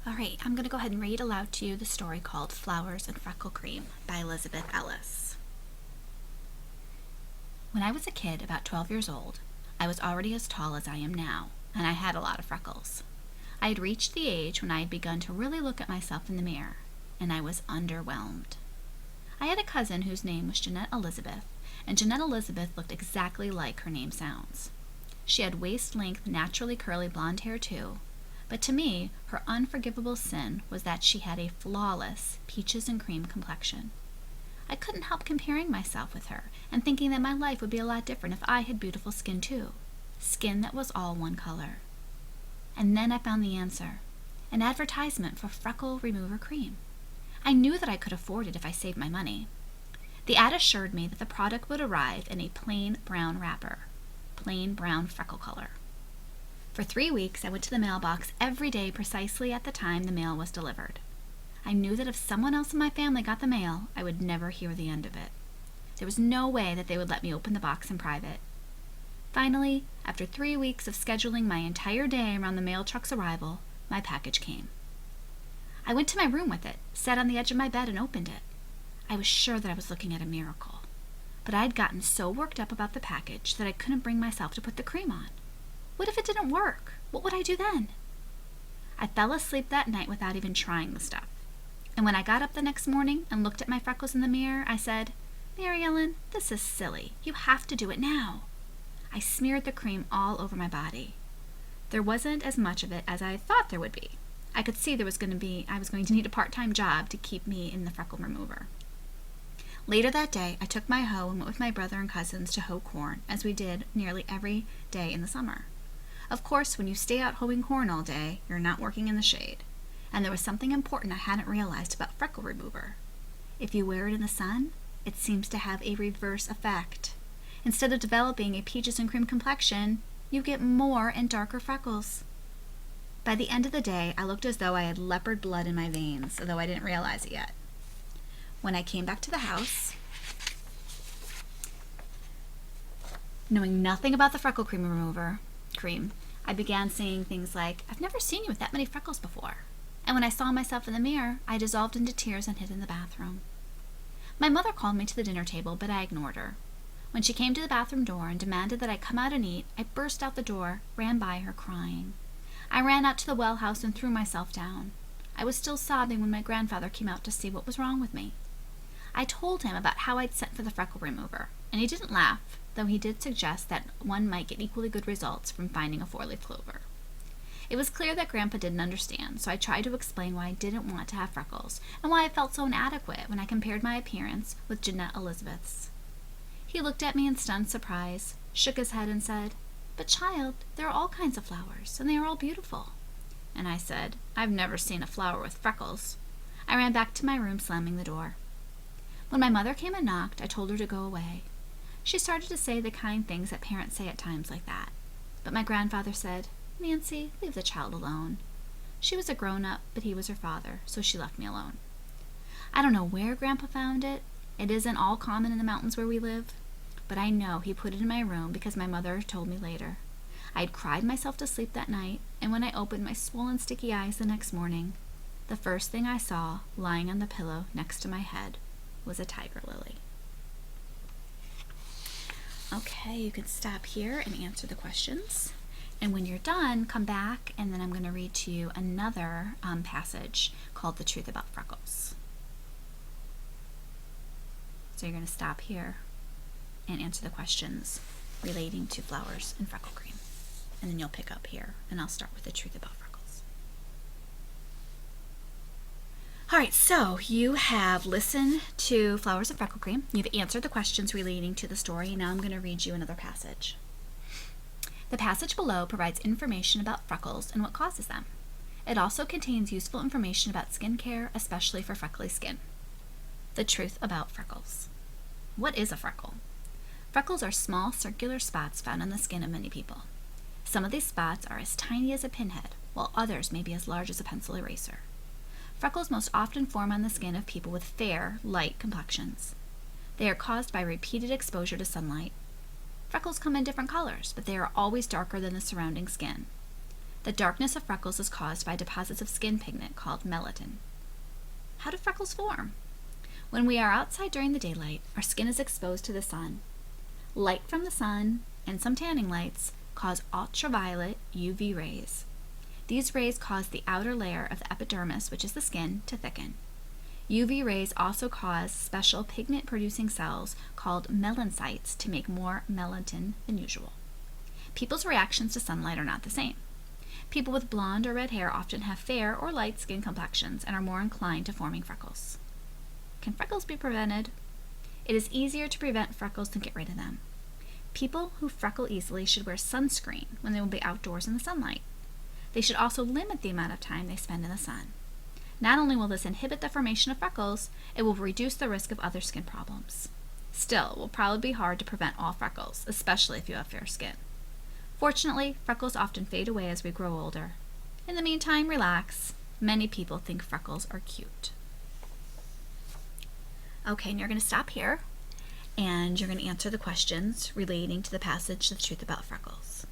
All right, I'm going to go ahead and read aloud to you the story called Flowers and Freckle Cream by Elizabeth Ellis. When I was a kid, about 12 years old, I was already as tall as I am now, and I had a lot of freckles. I had reached the age when I had begun to really look at myself in the mirror, and I was underwhelmed. I had a cousin whose name was Jeanette Elizabeth, and Jeanette Elizabeth looked exactly like her name sounds. She had waist-length, naturally curly blonde hair too, but to me, her unforgivable sin was that she had a flawless peaches and cream complexion. I couldn't help comparing myself with her and thinking that my life would be a lot different if I had beautiful skin too, skin that was all one color. And then I found the answer, an advertisement for freckle remover cream. I knew that I could afford it if I saved my money. The ad assured me that the product would arrive in a plain brown wrapper, plain brown freckle color. For 3 weeks, I went to the mailbox every day precisely at the time the mail was delivered. I knew that if someone else in my family got the mail, I would never hear the end of it. There was no way that they would let me open the box in private. Finally, after 3 weeks of scheduling my entire day around the mail truck's arrival, my package came. I went to my room with it, sat on the edge of my bed, and opened it. I was sure that I was looking at a miracle, but I had gotten so worked up about the package that I couldn't bring myself to put the cream on. What if it didn't work? What would I do then? I fell asleep that night without even trying the stuff. And when I got up the next morning and looked at my freckles in the mirror, I said, "Mary Ellen, this is silly. You have to do it now." I smeared the cream all over my body. There wasn't as much of it as I thought there would be. I could see I was going to need a part-time job to keep me in the freckle remover. Later that day, I took my hoe and went with my brother and cousins to hoe corn, as we did nearly every day in the summer. Of course, when you stay out hoeing corn all day, you're not working in the shade. And there was something important I hadn't realized about freckle remover. If you wear it in the sun, it seems to have a reverse effect. Instead of developing a peaches and cream complexion, you get more and darker freckles. By the end of the day, I looked as though I had leopard blood in my veins, although I didn't realize it yet. When I came back to the house, knowing nothing about the freckle cream, I began saying things like, "I've never seen you with that many freckles before." And when I saw myself in the mirror, I dissolved into tears and hid in the bathroom. My mother called me to the dinner table, but I ignored her. When she came to the bathroom door and demanded that I come out and eat, I burst out the door, ran by her crying. I ran out to the well house and threw myself down. I was still sobbing when my grandfather came out to see what was wrong with me. I told him about how I'd sent for the freckle remover, and he didn't laugh, though he did suggest that one might get equally good results from finding a 4-leaf clover. It was clear that Grandpa didn't understand, so I tried to explain why I didn't want to have freckles, and why I felt so inadequate when I compared my appearance with Jeanette Elizabeth's. He looked at me in stunned surprise, shook his head, and said, "But child, there are all kinds of flowers, and they are all beautiful." And I said, "I've never seen a flower with freckles." I ran back to my room, slamming the door. When my mother came and knocked, I told her to go away. She started to say the kind things that parents say at times like that. But my grandfather said, "Nancy, leave the child alone." She was a grown-up, but he was her father, so she left me alone. I don't know where Grandpa found it. It isn't all common in the mountains where we live. But I know he put it in my room because my mother told me later. I had cried myself to sleep that night, and when I opened my swollen, sticky eyes the next morning, the first thing I saw, lying on the pillow next to my head, was a tiger lily. Okay, you can stop here and answer the questions. And when you're done, come back, and then I'm going to read to you another passage called The Truth About Freckles. So you're going to stop here and answer the questions relating to flowers and freckle cream. And then you'll pick up here, and I'll start with The Truth About Freckles. All right, so you have listened to Flowers and Freckle Cream. You've answered the questions relating to the story, and now I'm going to read you another passage. The passage below provides information about freckles and what causes them. It also contains useful information about skincare, especially for freckly skin. The truth about freckles. What is a freckle? Freckles are small circular spots found on the skin of many people. Some of these spots are as tiny as a pinhead, while others may be as large as a pencil eraser. Freckles most often form on the skin of people with fair, light complexions. They are caused by repeated exposure to sunlight. Freckles come in different colors, but they are always darker than the surrounding skin. The darkness of freckles is caused by deposits of skin pigment called melatonin. How do freckles form? When we are outside during the daylight, our skin is exposed to the sun. Light from the sun and some tanning lights cause ultraviolet UV rays. These rays cause the outer layer of the epidermis, which is the skin, to thicken. UV rays also cause special pigment-producing cells called melanocytes to make more melatonin than usual. People's reactions to sunlight are not the same. People with blonde or red hair often have fair or light skin complexions and are more inclined to forming freckles. Can freckles be prevented? It is easier to prevent freckles than get rid of them. People who freckle easily should wear sunscreen when they will be outdoors in the sunlight. They should also limit the amount of time they spend in the sun. Not only will this inhibit the formation of freckles, it will reduce the risk of other skin problems. Still, it will probably be hard to prevent all freckles, especially if you have fair skin. Fortunately, freckles often fade away as we grow older. In the meantime, relax. Many people think freckles are cute. Okay, and you're going to stop here, and you're going to answer the questions relating to the passage, The Truth About Freckles.